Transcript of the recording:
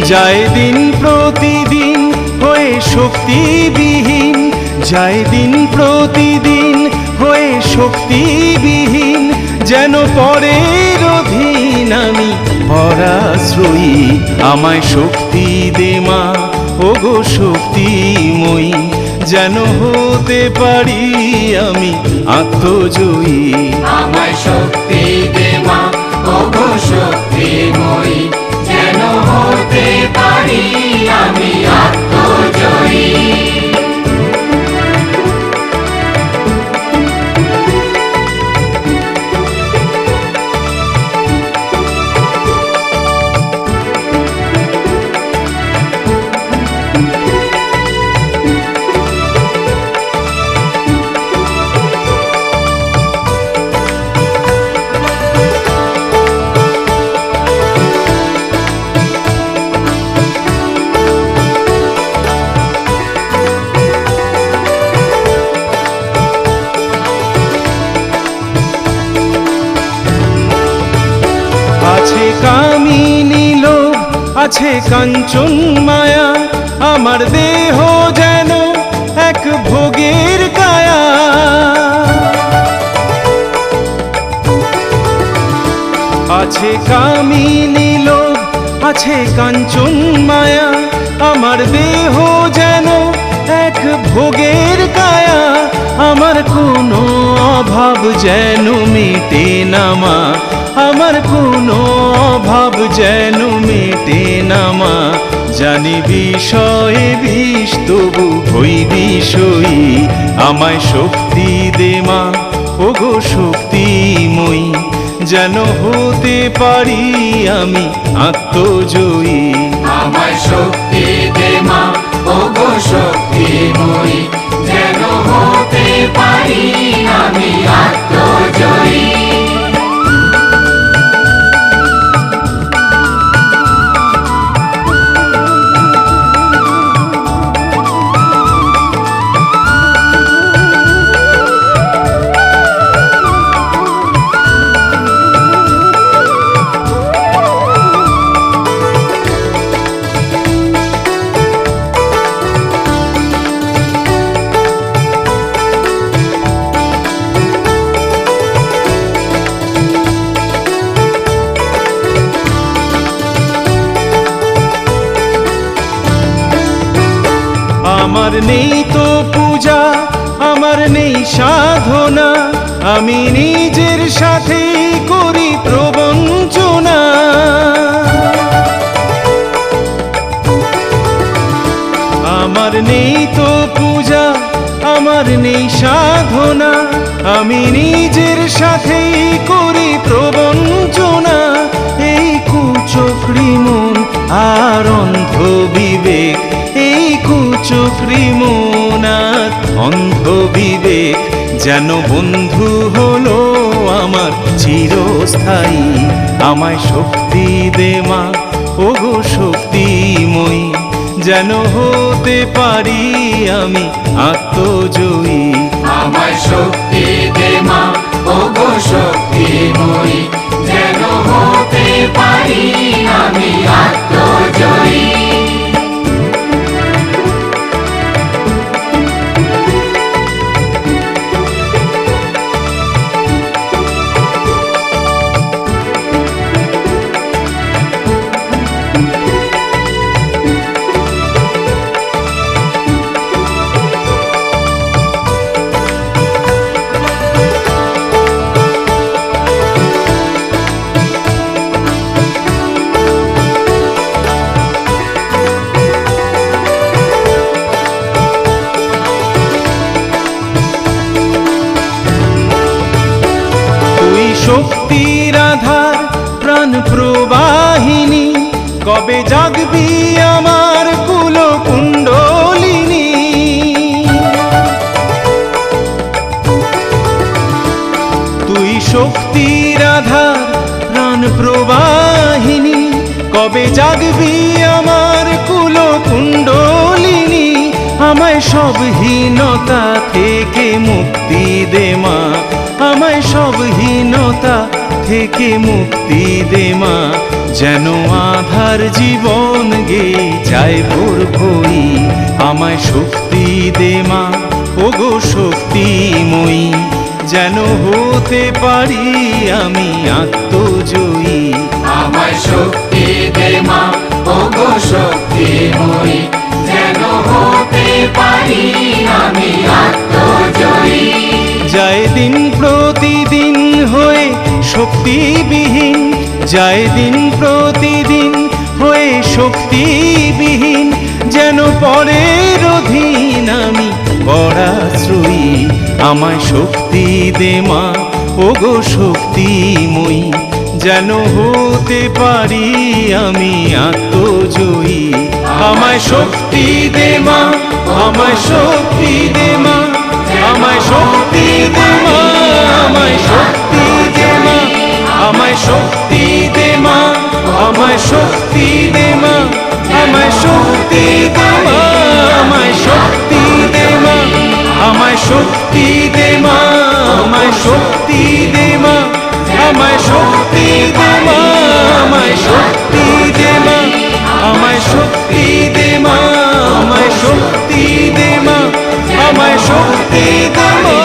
যায় দিন প্রতিদিন হয়ে শক্তিবিহীন, যায় দিন প্রতিদিন হয়ে শক্তিবিহীন, যেন পরের অধীন আমি পরাশ্রয়ী। আমায় শক্তি দে মা, ওগো শক্তিময়ী, যেন হতে পারি আমি আত্মজয়ী। আমায় শক্তি দে মা, ওগো শক্তিময়ী, যেন হতে পারি আমি আত্মজয়ী। আছে কামিনী লোভ, আছে কাঞ্চন মায়া, আমার দেহ যেন এক ভোগের কায়া। আছে কামিনী লোভ, আছে কাঞ্চন মায়া, আমার দেহ যেন এক ভোগের কায়া। আমার কোনো অভাব যেন মেটে না মা, আমার কোনো অভাব যেন মেটে না মা। জানি বিষয়ে বিষ তবু হই বিষয়ী। আমায় শক্তি দে মা, ওগো শক্তিময়ী, যেন হতে পারি আমি আত্মজয়ী। আমায় শক্তি দে মা, ওগো শক্তিময়ী, যেন হতে পারি আমি আত্মজয়ী। আমার নেই তো পূজা, আমার নেই সাধনা, আমি নিজের সাথে করি প্রবঞ্চনা। আমার নেই তো পূজা, আমার নেই সাধনা, আমি নিজের সাথে করি প্রবঞ্চনা। এই কুচক্রী মন আর অন্ধ বিবেক, এই কুচক্রী মন আর অন্ধ বিবেক, যেন বন্ধু হলো আমার চিরস্থায়ী। আমায় শক্তি দে মা, ওগো শক্তিময়ী, যেন হতে পারি আমি আত্মজয়ী। আমায় শক্তি দে মা, ওগো শক্তিময়ী, যেন হতে পারি আমি আত্মজয়ী। শক্তির আধার, প্রাণ প্রবাহিনী, কবে জাগবি আমার কুলকুণ্ডলিনী। তুই শক্তির আধার, প্রাণ প্রবাহিনী, কবে জাগবি আমার কুলকুণ্ডলিনী। আমায় সব হীনতা থেকে মুক্তি দে মা, আমায় সব হীনতা থেকে মুক্তি দে মা, যেন আধার জীবন গে যায় ভোর ভই। আমায় শক্তি দে মা, ওগো শক্তিময়ী, যেন হতে পারি আমি আত্মজয়ী। আমায় শক্তি দে মা, ওগো শক্তিময়ী, যেন হতে পারি আমি আত্মজয়ী। যায় দিন প্রতিদিন হয়ে শক্তিবিহীন, যায় দিন প্রতিদিন হয়ে শক্তিবিহীন, যেন পরের অধীন আমি পরাশ্রয়ী। আমায় শক্তি দে মা, ওগো শক্তিময়ী, যেন হতে পারি আমি আত্মজয়ী। আমায় শক্তি দে মা, আমায় শক্তি দে মা, আমায় শক্তি দে মা, আমায় শক্তি দে মা, আমায় শক্তি দে মা, আমায় শক্তি দে মা, আমায় শক্তি দে মা, আমায় শক্তি দে মা, আমায় শক্তি দে মা, আমায় শক্তি দে মা, আমায় শক্তি দে মা, আমায় শক্তি দে মা, আমায় শক্তি দে মা, আমায় শক্তি দে মা, আমায় শক্তি দে মা।